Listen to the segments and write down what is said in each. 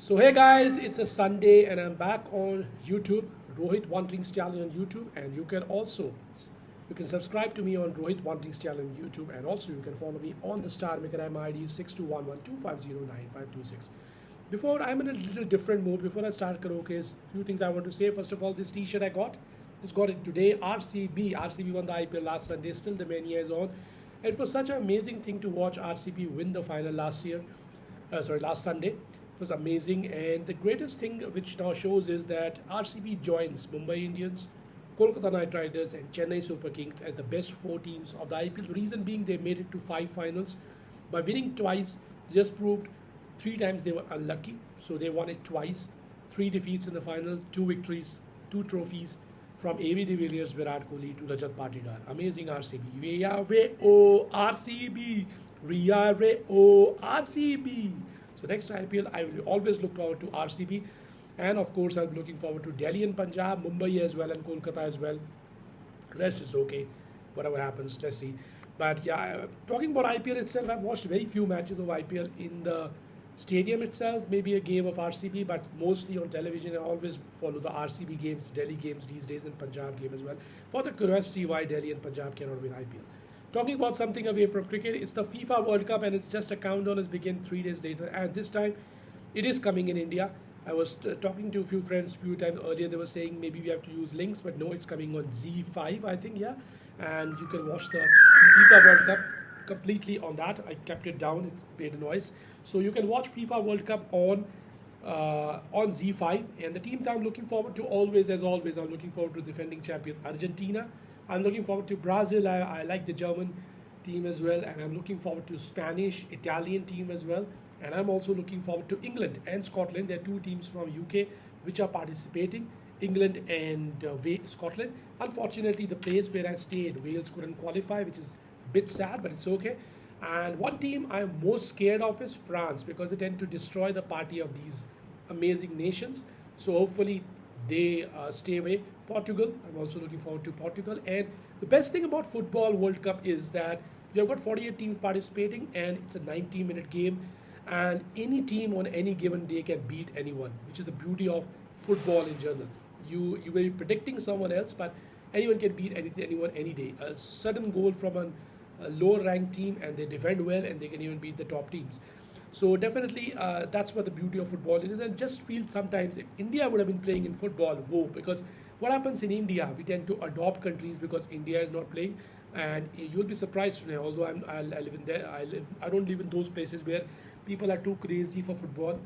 So hey guys, it's a Sunday and I'm back on YouTube, Rohit Wandering Stallion on YouTube, and you can subscribe to me on Rohit Wandering Stallion on YouTube, and also you can follow me on the Star Maker M ID 621125095526. Before I'm in a little different mood. Before I start karaoke, a few things I want to say. First of all, this T-shirt I just got it today. RCB won the IPL last Sunday. Still the mania is on. It was such an amazing thing to watch RCB win the final last Sunday. It was amazing, and the greatest thing which now shows is that RCB joins Mumbai Indians, Kolkata Knight Riders, and Chennai Super Kings as the best four teams of the IPL. The reason being they made it to five finals by winning twice. Just proved three times they were unlucky, so they won it twice. Three defeats in the final, two victories, two trophies from AB de Villiers, Virat Kohli to Rajat Patidar. Amazing RCB. We are O RCB. We are O RCB. So next IPL, I will always look forward to RCB, and of course, I'm looking forward to Delhi and Punjab, Mumbai as well, and Kolkata as well. Rest is okay, whatever happens, let's see. But yeah, talking about IPL itself, I've watched very few matches of IPL in the stadium itself, maybe a game of RCB, but mostly on television. I always follow the RCB games, Delhi games these days, and Punjab game as well, for the curiosity why Delhi and Punjab cannot win IPL. Talking about something away from cricket, it's the FIFA World Cup, and it's just a countdown has begun 3 days later, and this time it is coming in India. I was talking to a few friends a few times earlier. They were saying maybe we have to use links, but no, it's coming on Z5, I think, yeah. And you can watch the FIFA World Cup completely on that. I kept it down; it made a noise. So you can watch FIFA World Cup on Z5. And the teams I'm looking forward to always, as always, I'm looking forward to defending champion Argentina. I'm looking forward to Brazil. I like the German team as well, and I'm looking forward to Spanish, Italian team as well. And I'm also looking forward to England and Scotland. There are two teams from UK which are participating, England and Scotland. Unfortunately, the place where I stayed, Wales couldn't qualify, which is a bit sad, but it's okay. And one team I'm most scared of is France, because they tend to destroy the party of these amazing nations. So hopefully they stay away. Portugal, I'm also looking forward to Portugal. And the best thing about Football World Cup is that you have got 48 teams participating, and it's a 90-minute game, and any team on any given day can beat anyone, which is the beauty of football in general. You may be predicting someone else, but anyone can beat anyone any day. A sudden goal from a lower ranked team, and they defend well, and they can even beat the top teams. So definitely, that's what the beauty of football is. And just feel sometimes if India would have been playing in football, whoa! Because what happens in India, we tend to adopt countries because India is not playing, and you'll be surprised today. Although I live in there, I don't live in those places where people are too crazy for football.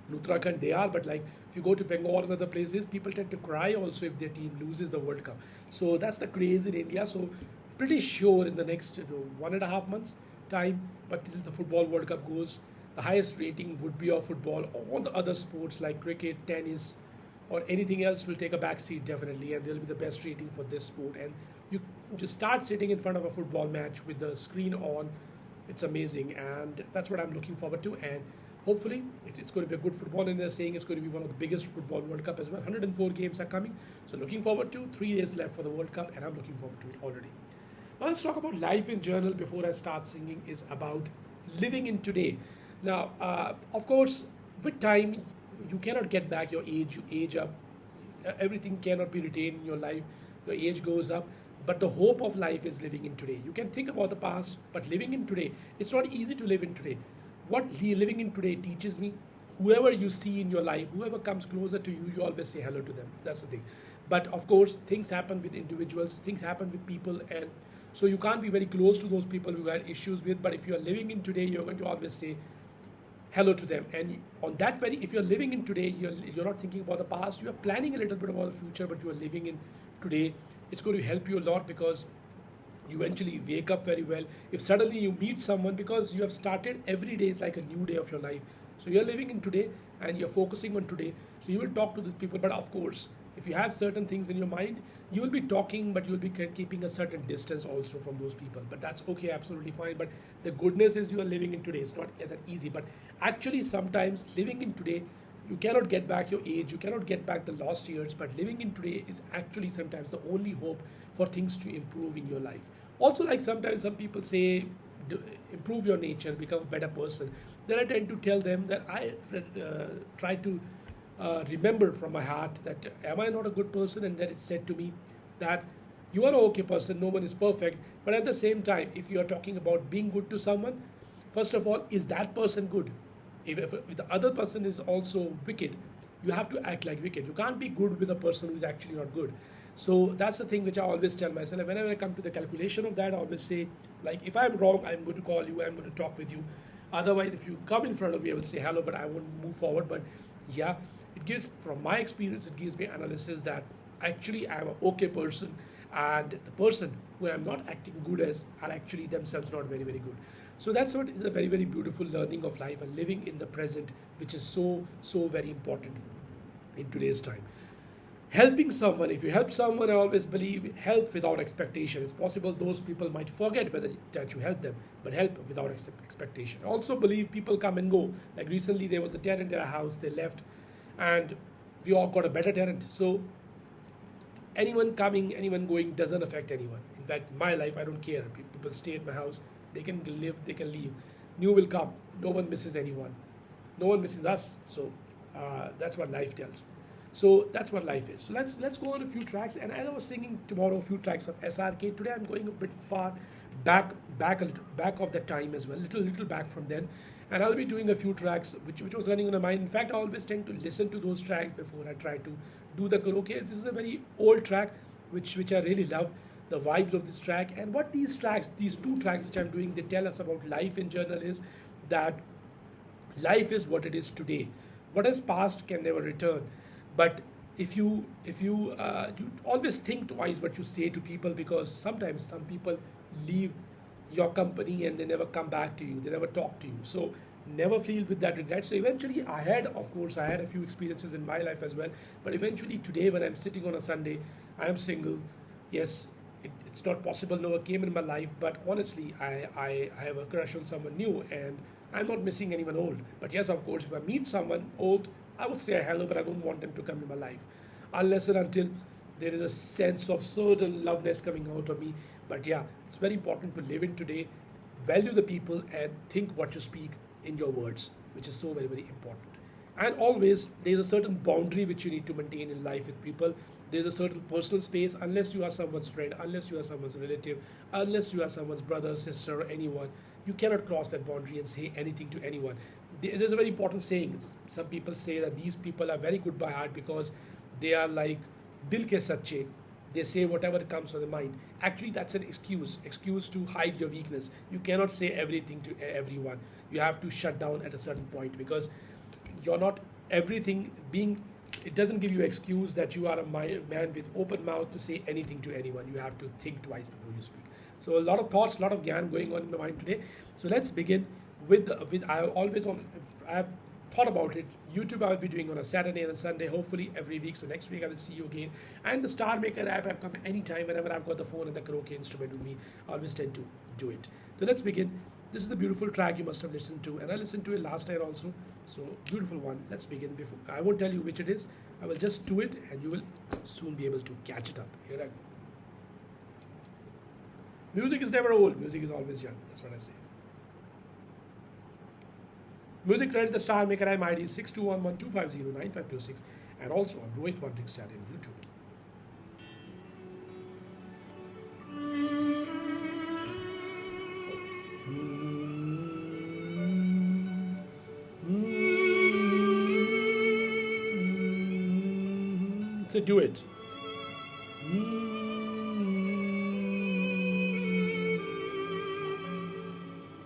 In Uttarakhand they are, but like if you go to Bengal and other places, people tend to cry also if their team loses the World Cup. So that's the craze in India. So pretty sure in the next 1.5 months time, but till the Football World Cup goes, the highest rating would be of football. All the other sports like cricket, tennis, or anything else will take a back seat definitely, and they'll be the best rating for this sport. And you just start sitting in front of a football match with the screen on. It's amazing, and that's what I'm looking forward to. And hopefully it's going to be a good football, and they're saying it's going to be one of the biggest Football World Cup as well. 104 games are coming, so looking forward to 3 days left for the World Cup, and I'm looking forward to it already. Now let's talk about life in general before I start singing. Is about living in today. Now, of course, with time, you cannot get back your age. You age up. Everything cannot be retained in your life. Your age goes up. But the hope of life is living in today. You can think about the past, but living in today, it's not easy to live in today. What living in today teaches me, whoever you see in your life, whoever comes closer to you, you always say hello to them. That's the thing. But of course, things happen with individuals, things happen with people, and so you can't be very close to those people who had issues with. But if you are living in today, you're going to always say hello to them. And on that very, if you're living in today, you're not thinking about the past, you're planning a little bit about the future, but you're living in today. It's going to help you a lot, because you eventually wake up very well. If suddenly you meet someone, because you have started, every day is like a new day of your life. So you're living in today, and you're focusing on today. So you will talk to the people, but of course, if you have certain things in your mind, you will be talking, but you will be keeping a certain distance also from those people. But that's okay, absolutely fine. But the goodness is you are living in today. It's not that easy. But actually, sometimes living in today, you cannot get back your age, you cannot get back the lost years, but living in today is actually sometimes the only hope for things to improve in your life. Also, like sometimes some people say, improve your nature, become a better person. then I tend to tell them that I try to remember from my heart that am I not a good person, and then it's said to me that you are an okay person, no one is perfect, but at the same time, if you are talking about being good to someone, first of all, is that person good? If the other person is also wicked, you have to act like wicked. You can't be good with a person who is actually not good. So that's the thing which I always tell myself. And whenever I come to the calculation of that, I always say, like, if I'm wrong, I'm going to call you, I'm going to talk with you. Otherwise, if you come in front of me, I will say hello, but I won't move forward. But yeah, it gives, from my experience, it gives me analysis that actually I'm an okay person, and the person who I'm not acting good as are actually themselves not very, very good. So that's what is a very, very beautiful learning of life and living in the present, which is so, so very important in today's time. Helping someone, if you help someone, I always believe help without expectation. It's possible those people might forget whether that you help them, but help without expectation. I also believe people come and go. Like recently, there was a tenant in a house, they left, and we all got a better tenant. So anyone coming, anyone going doesn't affect anyone. In fact, my life, I don't care. People stay at my house, they can live, they can leave. New will come. No one misses anyone. No one misses us. So that's what life tells. So that's what life is. So let's go on a few tracks. And as I was singing tomorrow a few tracks of SRK, today I'm going a bit far back a little, back of the time as well, little back from then. And I'll be doing a few tracks which was running on my mind. In fact, I always tend to listen to those tracks before I try to do the karaoke. This is a very old track which I really love. The vibes of this track, and what these tracks, these two tracks which I'm doing, they tell us about life in general is that life is what it is today. What has passed can never return. But if you always think twice what you say to people, because sometimes some people leave your company and they never come back to you, they never talk to you. So never feel with that regret. So eventually I had a few experiences in my life as well, but eventually today when I'm sitting on a Sunday, I am single. Yes, it's not possible, no one came in my life, but honestly I have a crush on someone new, and I'm not missing anyone old. But yes, of course, if I meet someone old, I would say hello, but I don't want them to come in my life unless and until there is a sense of certain loveness coming out of me. But yeah, it's very important to live in today, value the people, and think what you speak in your words, which is so very, very important. And always, there's a certain boundary which you need to maintain in life with people. There's a certain personal space, unless you are someone's friend, unless you are someone's relative, unless you are someone's brother, sister, or anyone. You cannot cross that boundary and say anything to anyone. There's a very important saying. Some people say that these people are very good by heart because they are like dil ke sache. They say whatever comes to their mind. Actually, that's an excuse to hide your weakness. You cannot say everything to everyone. You have to shut down at a certain point, because you're not everything being. It doesn't give you excuse that you are a man with open mouth to say anything to anyone. You have to think twice before you speak. So a lot of thoughts, a lot of gyan going on in my mind today. So let's begin with I have thought about it. YouTube I will be doing on a Saturday and a Sunday, hopefully every week. So next week I will see you again. And the Star Maker app, I've come anytime whenever I've got the phone and the karaoke instrument with me. I always tend to do it. So let's begin. This is the beautiful track you must have listened to, and I listened to it last night also. So beautiful one. Let's begin. Before I won't tell you which it is. I will just do it, and you will soon be able to catch it up. Here I go. Music is never old. Music is always young. That's what I say. Music credit the Star Maker. I'm ID 6211250956, and also on Rohit One Star in YouTube. So do it.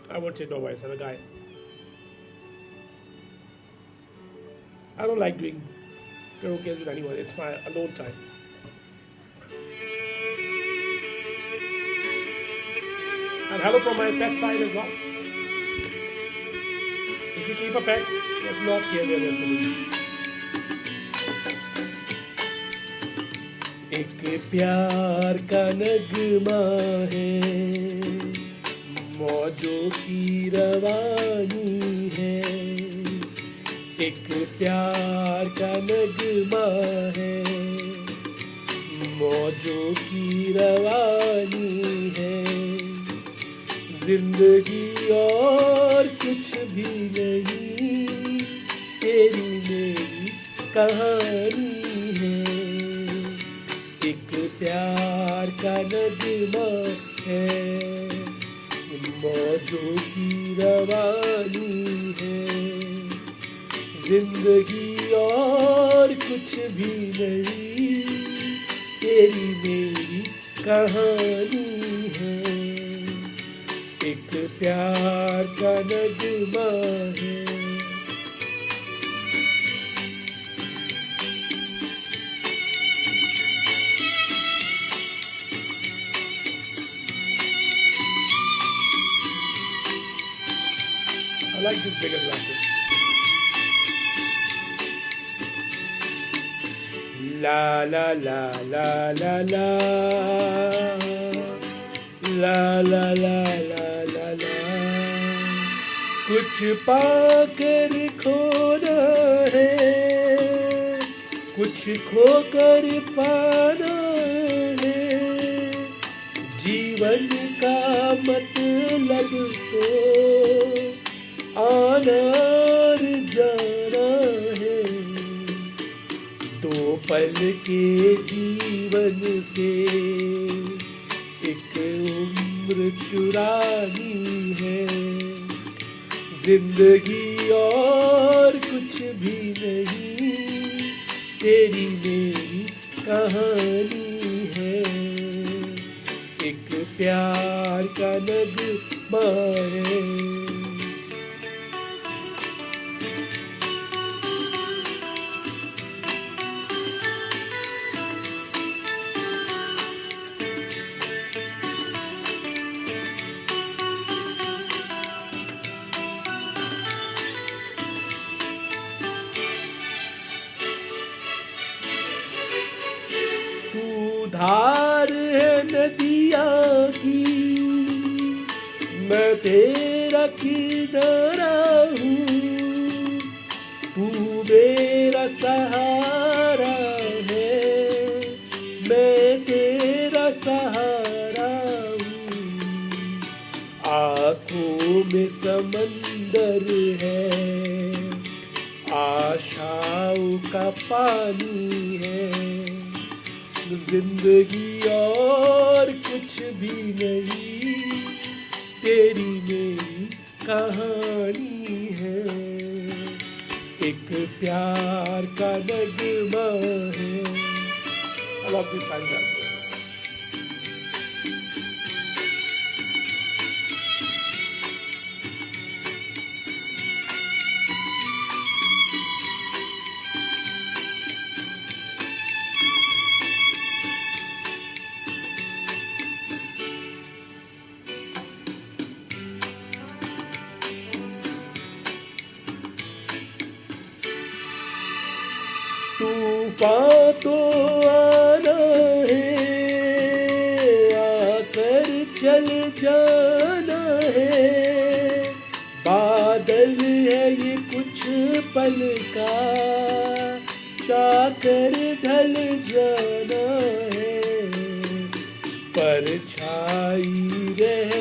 I won't say no voice. I'm a guy. I don't like doing karaoke with anyone. It's my alone time. And hello from my pet side as well. If you keep a pet, you have not care where they're sitting. एक प्यार का नगमा है, मौजों की रवानी है। एक प्यार का नगमा है, मौजों की रवानी है। जिंदगी और कुछ भी नहीं, तेरी मेरी कहानी है। एक प्यार का नगमा है, मौजों की रवानी है। जिंदगी और कुछ भी नहीं, तेरी मेरी कहानी है। एक प्यार का नगमा है। I like this bigger glasses. La la la la la la la la la la la la। कुछ पाकर खोना है, कुछ खोकर पाना है। जीवन का मतलब तो आना और जाना है। दो पल के जीवन से एक उम्र चुरानी है। जिंदगी और कुछ भी नहीं, तेरी मेरी कहानी है। एक प्यार का नगमा है। तू धार है नदिया की, मैं तेरा किनारा हूँ। तू मेरा सहारा है, मैं तेरा सहारा हूँ। आँखों में समंदर है, आशाओं का पानी है। जिंदगी और कुछ भी नहीं, तेरी मेरी कहानी है। एक प्यार का नगमा है। I love this sunglasses. तूफान तो आना है, आकर चल जाना है। बादल है ये कुछ पल का, चाकर ढल जाना है। परछाई रह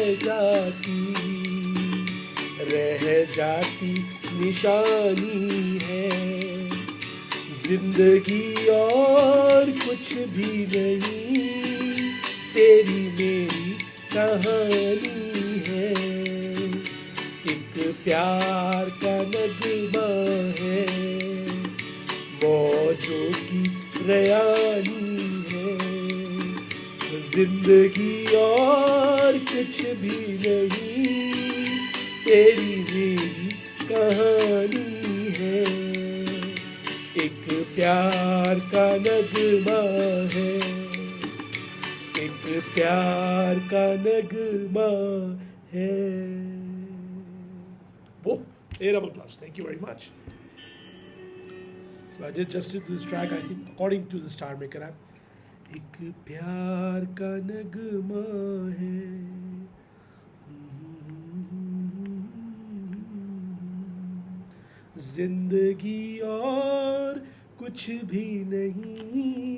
जाती निशानी है। जिंदगी और कुछ भी नहीं, तेरी मेरी कहानी है। एक प्यार का नगमा है, मौजों की रयानी है। जिंदगी और कुछ भी नहीं, तेरी मेरी कहानी है। एक प्यार का नगमा है, एक प्यार का नगमा है। वो A++, thank you very much. So I did justice to this track, I think, according to the Star Maker app. एक प्यार का नगमा है। जिंदगी और कुछ भी नहीं,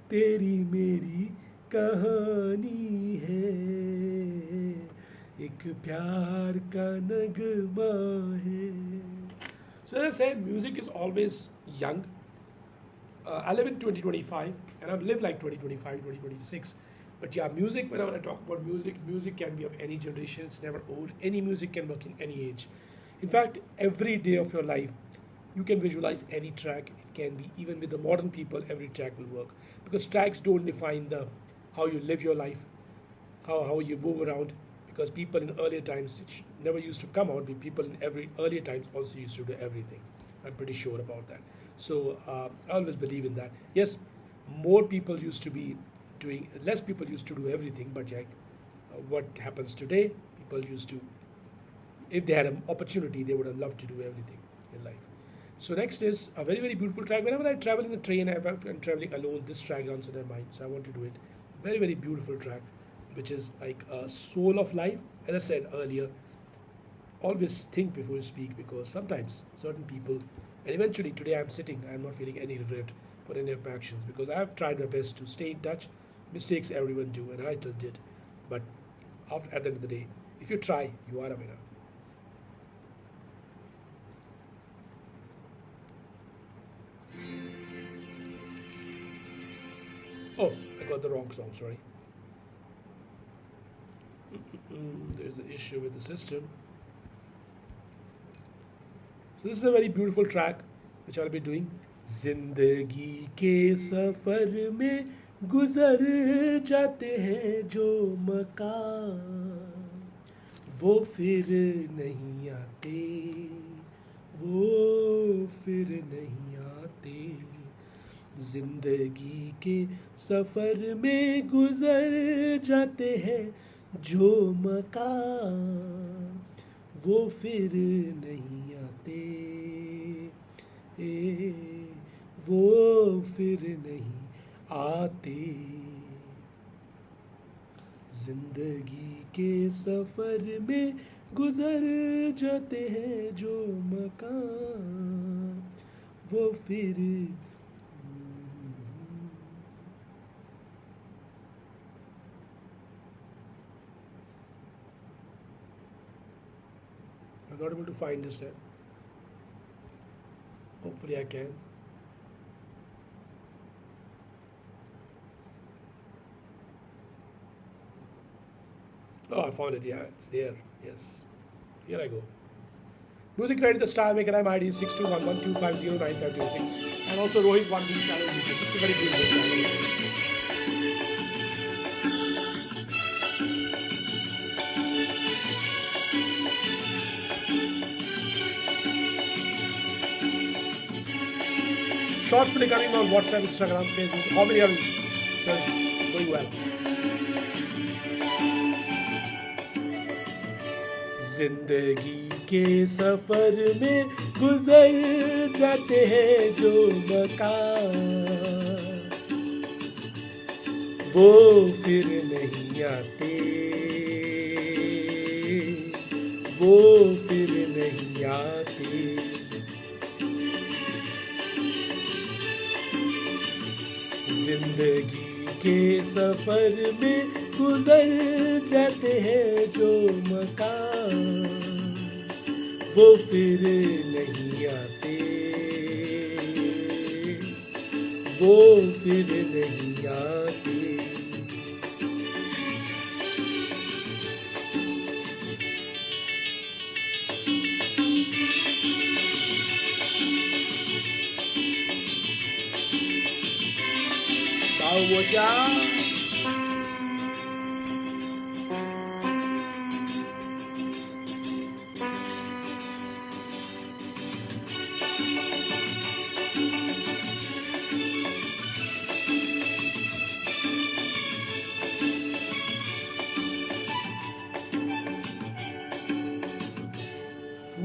तेरी मेरी कहानी है। एक प्यार का नगमा है. So as I said, music is always young. I live in 2025 and I've lived like 2025, 2026. But yeah, music, whenever I talk about music, music can be of any generation, it's never old. Any music can work in any age. In fact, every day of your life, you can visualize any track. It can be, even with the modern people, every track will work. Because tracks don't define the how you live your life, how you move around. Because people in earlier times, it never used to come out, but people in every earlier times also used to do everything. I'm pretty sure about that. So I always believe in that. Yes, more people used to be doing, less people used to do everything, but yeah, what happens today, people used to, if they had an opportunity, they would have loved to do everything in life. So next is a very, very beautiful track. Whenever I travel in the train, I'm traveling alone, this track runs in my mind, so I want to do it. Very, very beautiful track, which is like a soul of life. As I said earlier, always think before you speak, because sometimes certain people, and eventually today I'm sitting, I'm not feeling any regret for any of my actions, because I have tried my best to stay in touch. Mistakes everyone do, and I still did. But at the end of the day, if you try, you are a winner. Oh, I got the wrong song, sorry. There's an issue with the system. So this is a very beautiful track which I'll be doing. जिंदगी के सफर में गुजर जाते हैं जो मकाम, वो फिर नहीं आते, वो फिर नहीं आते. जिंदगी के सफर में गुजर जाते हैं जो मकाम, वो फिर नहीं आते, वो फिर नहीं आते. जिंदगी के सफर में गुजर जाते हैं जो मकाम, वो फिर. I'm not able to find this step. Hopefully I can. Oh, I found it. Yeah, it's there. Yes. Here I go. Music Credit, the Star Maker. I'm ID 621125095226. And also Rohit 1B channel YouTube. This is a very beautiful channel. Shorts will be coming on WhatsApp, Instagram, Facebook. How many are we? Because it's going well. जिंदगी के सफर में गुजर जाते हैं जो मकाम, वो फिर नहीं आते, वो फिर नहीं आते. जिंदगी के सफर में गुजर जाते हैं जो मकाम, वो फिर नहीं आते, वो फिर नहीं आते.我想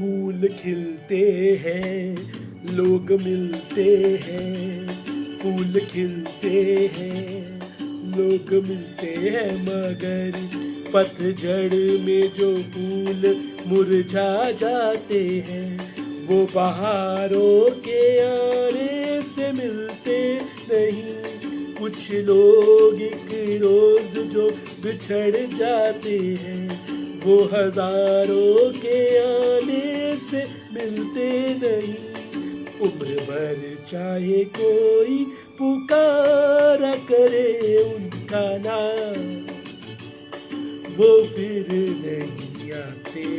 फूल खिलते हैं, लोग मिलते हैं, फूल खिलते हैं, लोग मिलते हैं, मगर पतझड़ में जो फूल मुरझा जाते हैं, वो बहारों के आने से मिलते नहीं. कुछ लोग एक रोज जो बिछड़ जाते हैं, वो हजारों के आने से मिलते नहीं, उम्र भर चाहे कोई पुकारा करे उनका नाम, वो फिर नहीं आते,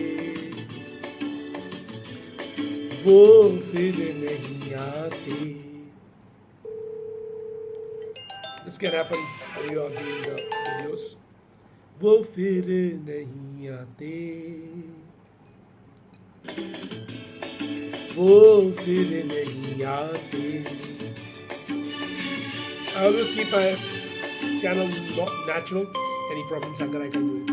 वो फिर नहीं आते. This can happen when you are doing the videos. वो फिर नहीं आते, वो फिर नहीं आते. I always keep my channel not natural. Any problems I can do it.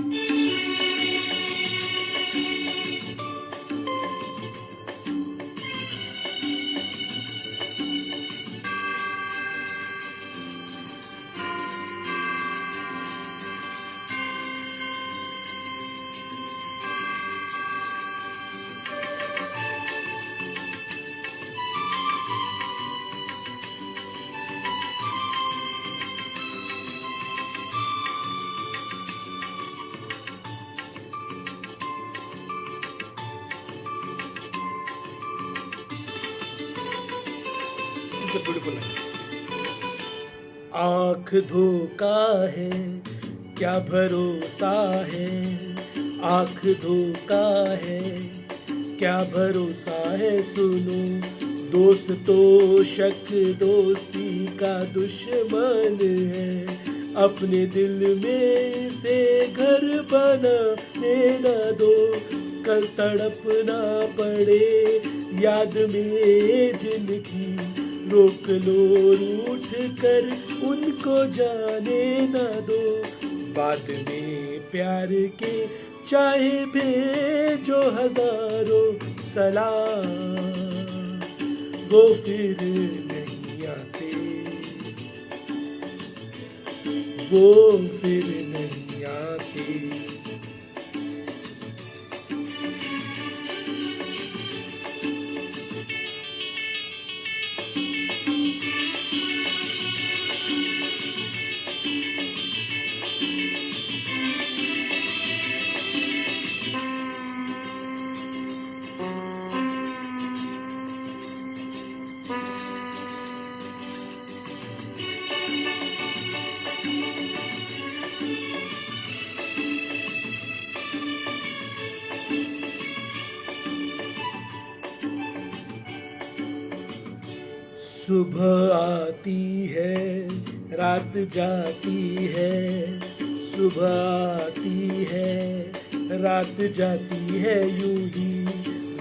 It's a beautiful line. आँख धोखा है क्या भरोसा है, आँख धोखा है क्या भरोसा है, सुनो दोस्त तो शक दोस्ती का दुश्मन है, अपने दिल में इसे घर बना लेना दो, कल तड़पना पड़े याद में जिनकी, रोक लो रूठ कर उनको जाने ना दो, बाद में प्यार के चाहे भेजो हजारों सलाम, वो फिर नहीं आते, वो फिर नहीं आते. सुबह आती है रात जाती है, सुबह आती है रात जाती है, यूं ही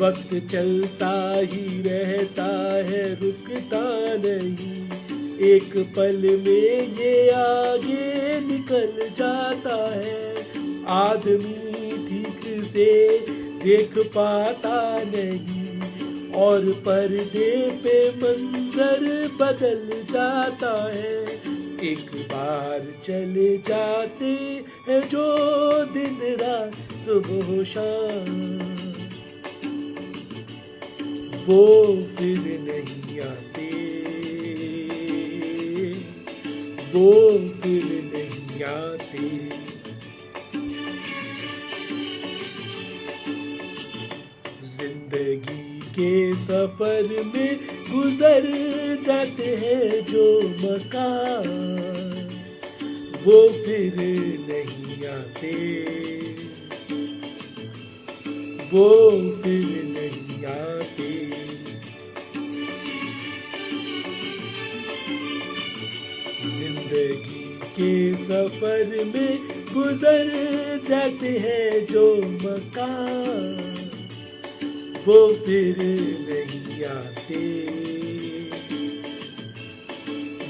वक्त चलता ही रहता है रुकता नहीं, एक पल में ये आगे निकल जाता है, आदमी ठीक से देख पाता नहीं, और पर्दे पे मंजर बदल जाता है, एक बार चले जाते हैं जो दिन रात सुबह शाम, वो फिर नहीं आते, वो फिर नहीं आते. जिंदगी के सफर में गुजर जाते हैं जो मकान, वो फिर नहीं आते, वो फिर नहीं आते. जिंदगी के सफर में गुजर जाते हैं जो मकान, वो फिर नहीं आते,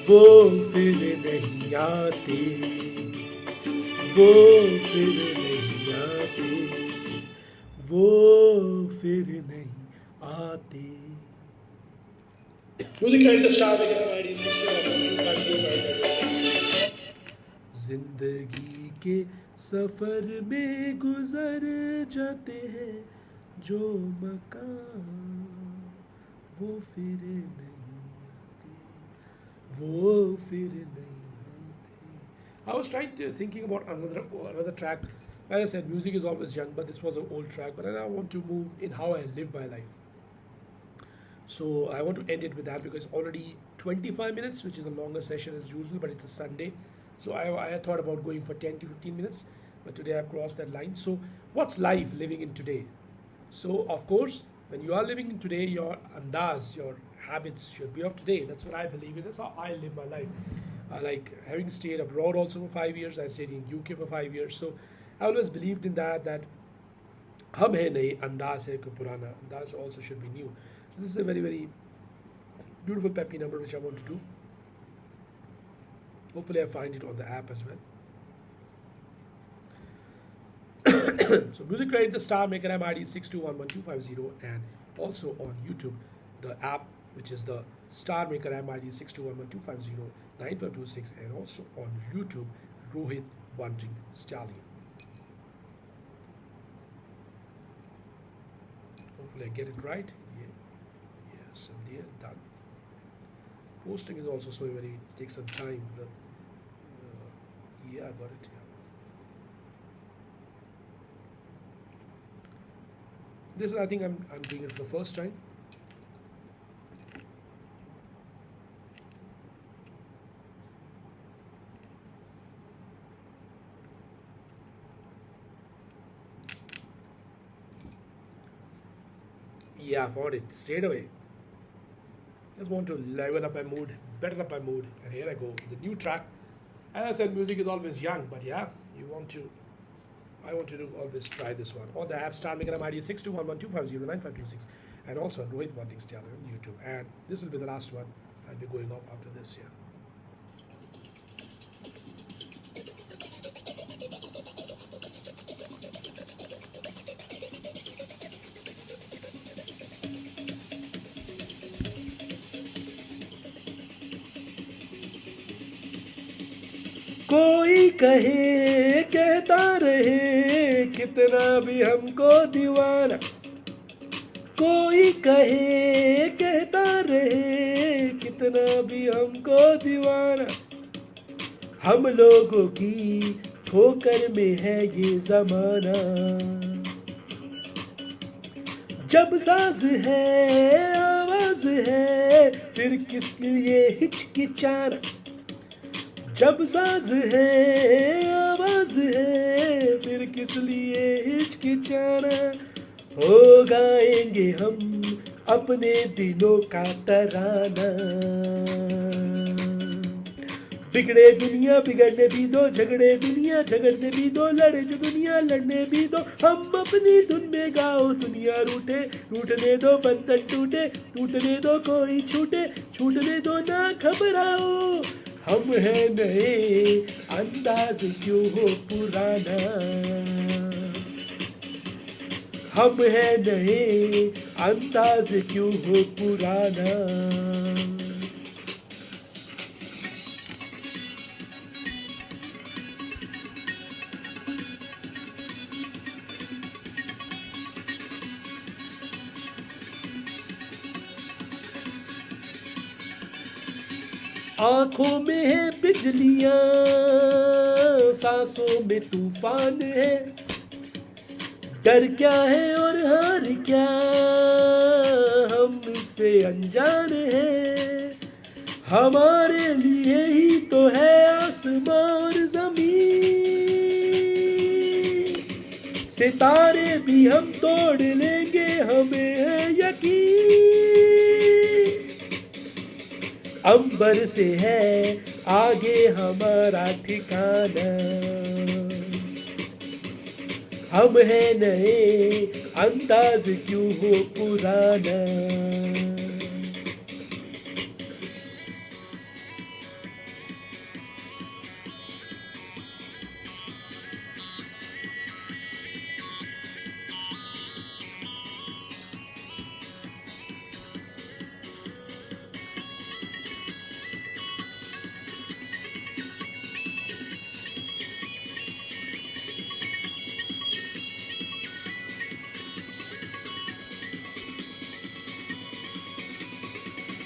वो फिर नहीं आते, वो फिर नहीं आते, वो फिर नहीं आते. Music credit the star जिंदगी के सफर में गुजर जाते हैं जो मकान, वो फिर नहीं आते, वो फिर नहीं आते. I was thinking about another track As I said, music is always young, but this was an old track. But I want to move in how I live my life. So I want to end it with that because already 25 minutes, which is a longer session as usual, but it's a Sunday. So I thought about going for 10 to 15 minutes, but today I've crossed that line. So what's life living in today? So of course, when you are living in today, your andaz, your habits should be of today. That's what I believe in. That's how I live my life. Like having stayed abroad also for 5 years, I stayed in UK for 5 years. So I always believed in that हम है नए अंदाज है कि पुराना अंदाज also should be new. So this is a very, very beautiful peppy number which I want to do. Hopefully I find it on the app as well. So Music Credit, the Star Maker MID 6211250, and also on YouTube, the app which is the Star Maker MID 6211250 9526, and also on YouTube, Rohit Wandering Stallion. Hopefully I get it right. Yeah. Yes, and there, done. Posting is also so very, it takes some time. Yeah, I got it. Yeah. This I think I'm doing it for the first time. Yeah, I found it straight away. Just want to level up my mood, better up my mood, and here I go. The new track. As I said, music is always young, but yeah, I want to always try this one. On the app, Star Maker MID 62112509526, and also Rohit Wandering Stallion on YouTube. And this will be the last one. I'll be going off after this, yeah. कोई कहे कहता रहे कितना भी हमको दीवाना, कोई कहे कहता रहे कितना भी हमको दीवाना, हम लोगों की ठोकर में है ये जमाना, जब साज है आवाज है फिर किस लिए हिचकिचाना, जब साज है आवाज है फिर किस लिए हिचकिचाना, हो गाएंगे हम अपने दिलों का तराना, बिगड़े दुनिया बिगड़ने भी दो, झगड़े दुनिया झगड़ने भी दो, लड़े जो दुनिया लड़ने भी दो, हम अपनी धुन में गाओ दुनिया रूठे रूठने दो, बंधन टूटे टूटने दो, कोई छूटे छूटने दो, ना घबराओ, हम हैं नए अंदाज क्यों हो पुराना, हम हैं नए अंदाज क्यों हो पुराना। आँखों में है बिजलियाँ, सांसों में तूफान है, डर क्या है और हार क्या हम इससे अनजान हैं, हमारे लिए ही तो है आसमां और ज़मीन, सितारे भी हम तोड़ लेंगे हमें है यकीन, अंबर से है आगे हमारा ठिकाना, हम हैं नए अंदाज क्यों हो पुराना।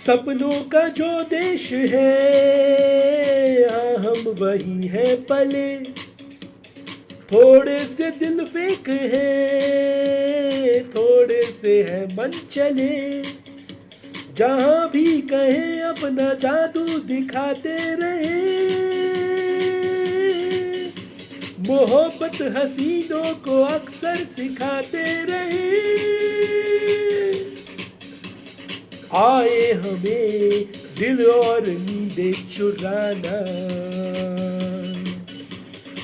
सपनों का जो देश है हाँ हम वही हैं पले, थोड़े से दिल फेंक है, थोड़े से है मन चले, जहां भी कहे अपना जादू दिखाते रहे, मोहब्बत हसीनों को अक्सर सिखाते रहे, आए हमें दिल और नींदे चुराना,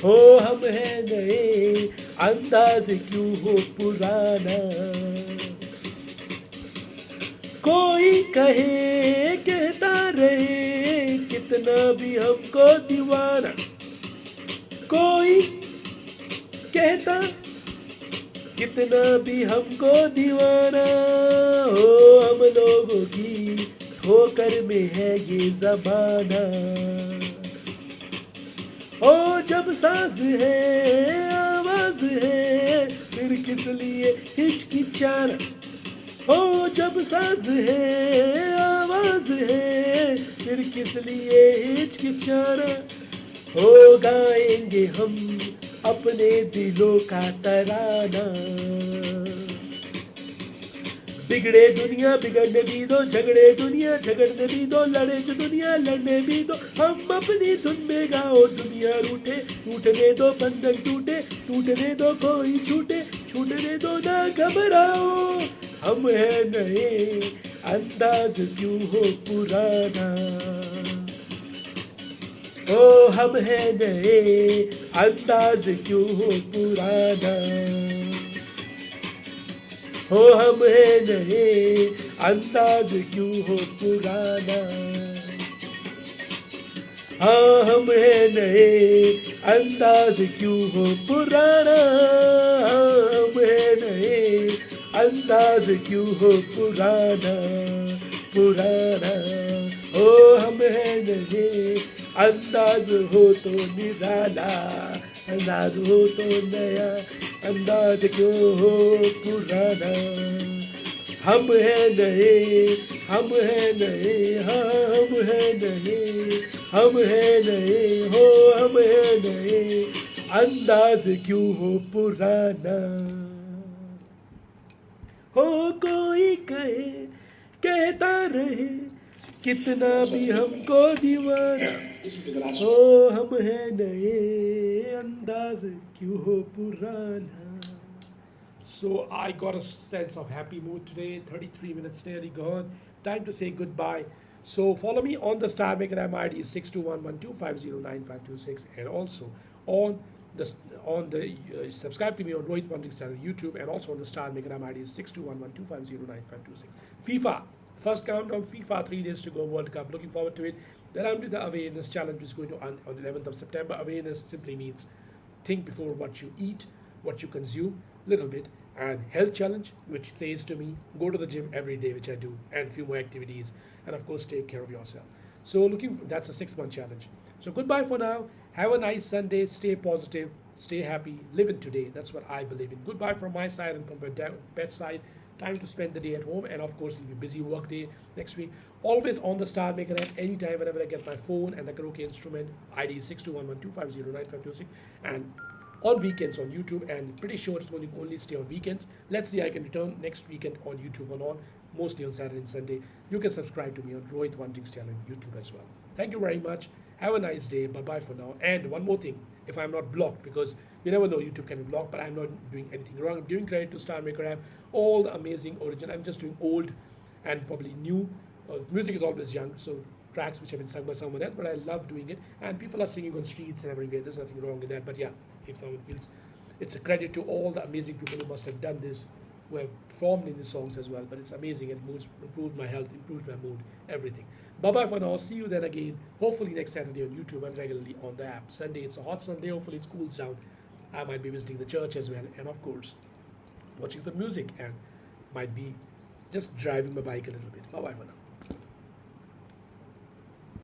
हो हम हैं नए अंदाज क्यों हो पुराना, कोई कहे कहता रहे कितना भी हमको दीवाना, कोई कहता कितना भी हमको दीवाना, हो हम लोगों की ठोकर में है ये ज़माना, ओ जब सांस है आवाज है फिर किस लिए हिचकिचाना, हो जब सांस है आवाज है फिर किस लिए हिचकिचाना, हो गाएंगे हम अपने दिलों का तराना, बिगड़े दुनिया बिगड़ने भी दो, झगड़े दुनिया झगड़ने भी दो, लड़े जो दुनिया लड़ने भी दो, हम अपनी धुन में गाओ, दुनिया रूठे रूठने दो, बंधन टूटे टूटने दो, कोई छूटे छूटने दो, ना घबराओ हम हैं नए अंदाज क्यों हो पुराना, ओ हम हैं नए अंदाज क्यों हो पुराना, हो हम हैं नए अंदाज क्यों हो पुराना, हाँ हम हैं नए अंदाज क्यों हो पुराना, हम हैं नए अंदाज क्यों हो पुराना पुराना, ओ हम हैं नए अंदाज हो तो निराला, अंदाज हो तो नया, अंदाज क्यों हो पुराना, हम हैं नए हम हैं नए, हाँ हम हैं नए हम हैं नए, हो हम हैं नए अंदाज क्यों हो पुराना, हो कोई कहे कहता रहे कितना भी हमको दीवाना, हो हम हैं नए अंदाज क्यों हो पुराना. So I got a sense of happy mood today. 33 minutes nearly gone. Time to say goodbye. So follow me on the Star Maker M ID is 621125095526, and also on the subscribe to me on Rohit Pandit channel YouTube, and also on the Star Maker M ID is 621125095526. FIFA. First countdown FIFA, 3 days to go, World Cup. Looking forward to it. Then I'm doing the awareness challenge, which is going to on the 11th of September. Awareness simply means think before what you eat, what you consume, little bit. And health challenge, which says to me, go to the gym every day, which I do, and few more activities, and of course, take care of yourself. So that's a 6-month challenge. So goodbye for now. Have a nice Sunday. Stay positive. Stay happy. Live in today. That's what I believe in. Goodbye from my side and from my pet's side. Time to spend the day at home, and of course it'll be a busy work day next week. Always on the Star Maker app, anytime whenever I get my phone and the karaoke instrument. ID is 621125095526, and on weekends on YouTube, and pretty sure it's going to only stay on weekends. Let's see, I can return next weekend on YouTube or not, mostly on Saturday and Sunday. You can subscribe to me on Rohit Wanting's channel on YouTube as well. Thank you very much. Have a nice day. Bye-bye for now. And one more thing, if I'm not blocked, because you never know, YouTube can be blocked, but I'm not doing anything wrong. I'm giving credit to Star Maker app, all the amazing original. I'm just doing old and probably new. Music is always young, so tracks which have been sung by someone else, but I love doing it. And people are singing on streets and everywhere. There's nothing wrong with that. But yeah, if someone feels, it's a credit to all the amazing people who must have done this, who have performed in the songs as well. But it's amazing. It improved my health, improved my mood, everything. Bye-bye for now. See you then again. Hopefully next Saturday on YouTube and regularly on the app. Sunday, it's a hot Sunday. Hopefully it cools down. I might be visiting the church as well. And of course, watching some music, and might be just driving my bike a little bit. Bye-bye for now.